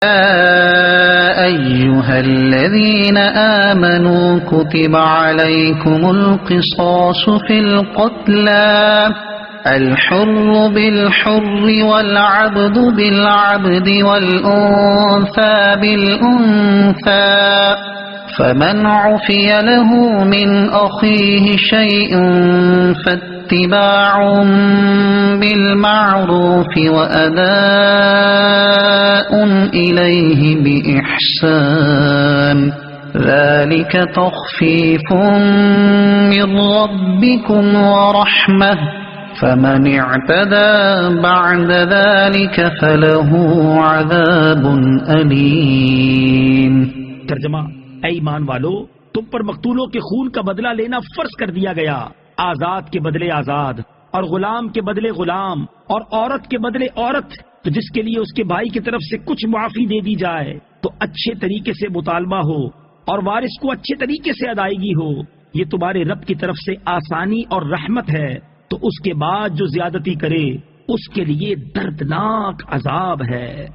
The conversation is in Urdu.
أيها الذين آمنوا كتب عليكم القصاص في القتلى الحر بالحر والعبد بالعبد والأنثى بالأنثى فمن عفي له من أخيه شيء فاتباع بالمعروف وأداء إليه بإحسان ذلك تخفيف من ربكم ورحمة فمن اعتدى بعد ذلك فله عذاب أليم۔ ترجمہ: اے ایمان والو، تم پر مقتولوں کے خون کا بدلہ لینا فرض کر دیا گیا، آزاد کے بدلے آزاد، اور غلام کے بدلے غلام، اور عورت کے بدلے عورت، تو جس کے لیے اس کے بھائی کی طرف سے کچھ معافی دے دی جائے تو اچھے طریقے سے مطالبہ ہو اور وارث کو اچھے طریقے سے ادائیگی ہو، یہ تمہارے رب کی طرف سے آسانی اور رحمت ہے۔ تو اس کے بعد جو زیادتی کرے اس کے لیے دردناک عذاب ہے۔